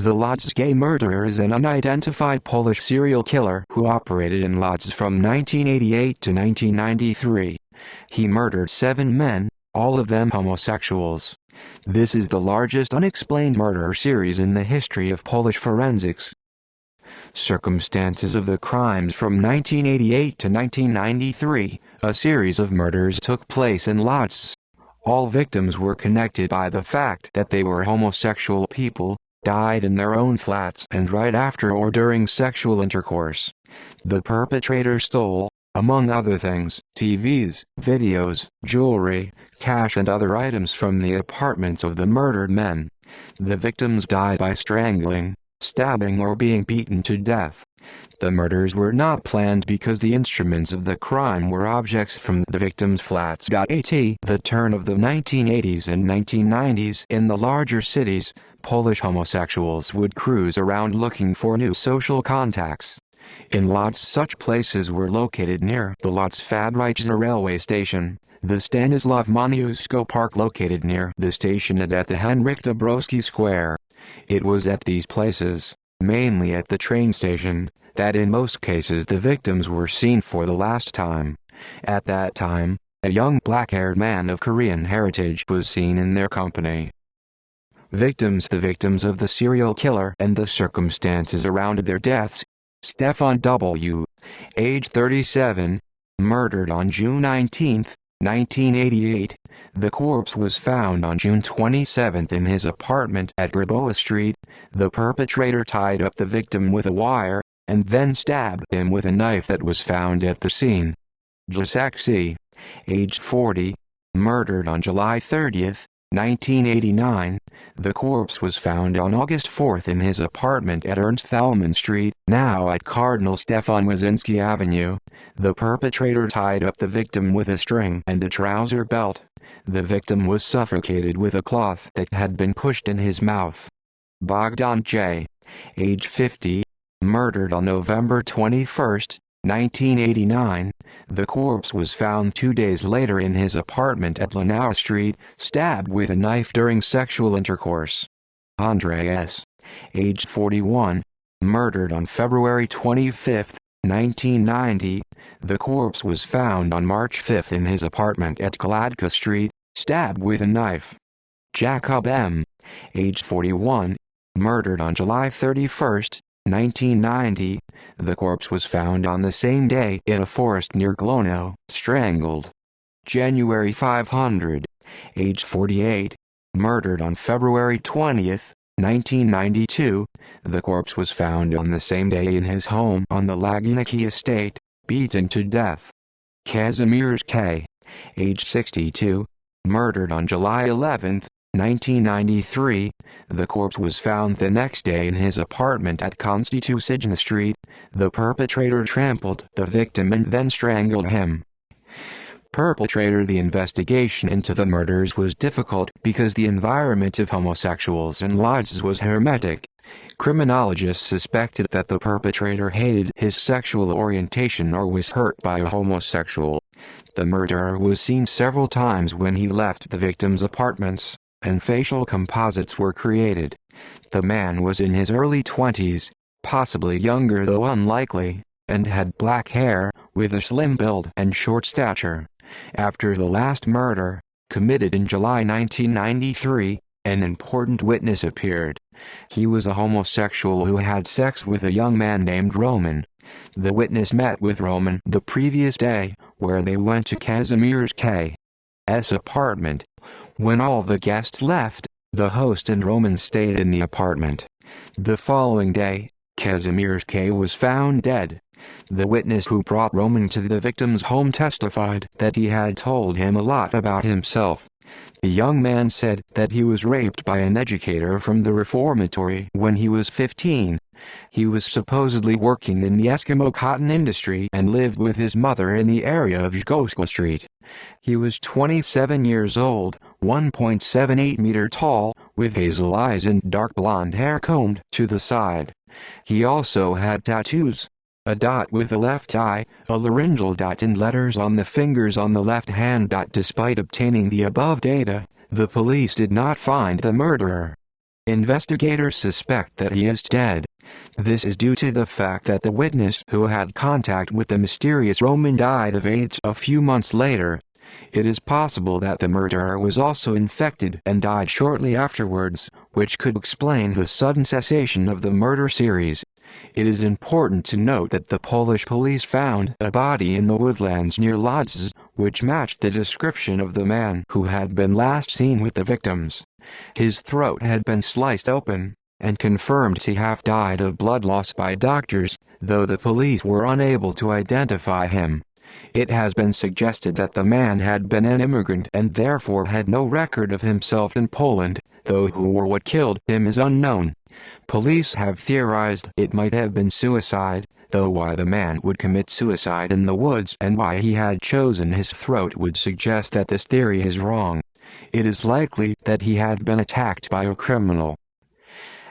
The Łódzkie murderer is an unidentified Polish serial killer who operated in Łódź from 1988 to 1993. He murdered 7 men, all of them homosexuals. This is the largest unexplained murder series in the history of Polish forensics. Circumstances of the crimes from 1988 to 1993, a series of murders took place in Łódź. All victims were connected by the fact that they were homosexual people, died in their own flats and right after or during sexual intercourse. The perpetrator stole, among other things, TVs, videos, jewelry, cash and other items from the apartments of the murdered men. The victims died by strangling, stabbing or being beaten to death. The murders were not planned because the instruments of the crime were objects from the victims' flats. At the turn of the 1980s and 1990s in the larger cities, Polish homosexuals would cruise around looking for new social contacts. In Łódź, such places were located near the Łódź Fabryczna railway station, the Stanisław Moniuszko Park located near the station and at the Henryk Dąbrowski Square. It was at these places, mainly at the train station, that in most cases the victims were seen for the last time. At that time, a young black-haired man of Korean heritage was seen in their company. The victims of the serial killer and the circumstances around their deaths. Stefan W., age 37, murdered on June 19, 1988. The corpse was found on June 27 in his apartment at Grabowa Street. The perpetrator tied up the victim with a wire, and then stabbed him with a knife that was found at the scene. Jacek C., age 40, murdered on July 30, 1989. The corpse was found on August 4 in his apartment at Ernst Thälmann Street, now at Cardinal Stefan Wyszynski Avenue. The perpetrator tied up the victim with a string and a trouser belt. The victim was suffocated with a cloth that had been pushed in his mouth. Bogdan J., age 50, murdered on November 21, 1989. The corpse was found 2 days later in his apartment at Lenoir Street, stabbed with a knife during sexual intercourse. Andrzej S., age 41, murdered on February 25, 1990. The corpse was found on March 5 in his apartment at Kładka Street, stabbed with a knife. Jacob M., age 41, murdered on July 31, 1990. The corpse was found on the same day in a forest near Glono, strangled. January 500, age 48, murdered on February 20, 1992. The corpse was found on the same day in his home on the Laginiki estate, beaten to death. Kazimierz K., age 62, murdered on July 11, 1993. The corpse was found the next day in his apartment at Konstytucyjna Street. The perpetrator trampled the victim and then strangled him. The investigation into the murders was difficult because the environment of homosexuals in Łódź was hermetic. Criminologists suspected that the perpetrator hated his sexual orientation or was hurt by a homosexual. The murderer was seen several times when he left the victim's apartments, and facial composites were created. The man was in his early 20s, possibly younger though unlikely, and had black hair, with a slim build and short stature. After the last murder, committed in July 1993, an important witness appeared. He was a homosexual who had sex with a young man named Roman. The witness met with Roman the previous day, where they went to Kazimierz K.'s apartment. When all the guests left, the host and Roman stayed in the apartment. The following day, Kazimierz K. was found dead. The witness who brought Roman to the victim's home testified that he had told him a lot about himself. The young man said that he was raped by an educator from the reformatory when he was 15. He was supposedly working in the Eskimo cotton industry and lived with his mother in the area of Żgowska Street. He was 27 years old, 1.78 meter tall, with hazel eyes and dark blonde hair combed to the side. He also had tattoos. A dot with the left eye, a laryngeal dot and letters on the fingers on the left hand. Despite obtaining the above data, the police did not find the murderer. Investigators suspect that he is dead. This is due to the fact that the witness who had contact with the mysterious Roman died of AIDS a few months later. It is possible that the murderer was also infected and died shortly afterwards, which could explain the sudden cessation of the murder series. It is important to note that the Polish police found a body in the woodlands near Lodz, which matched the description of the man who had been last seen with the victims. His throat had been sliced open, and confirmed to have died of blood loss by doctors, though the police were unable to identify him. It has been suggested that the man had been an immigrant and therefore had no record of himself in Poland, though who or what killed him is unknown. Police have theorized it might have been suicide, though why the man would commit suicide in the woods and why he had chosen his throat would suggest that this theory is wrong. It is likely that he had been attacked by a criminal.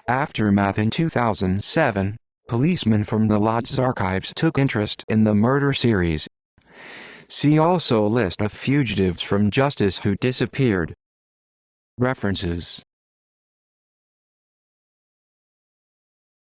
Aftermath. In 2007, policemen from the Lodz archives took interest in the murder series. See also list of fugitives from justice who disappeared. References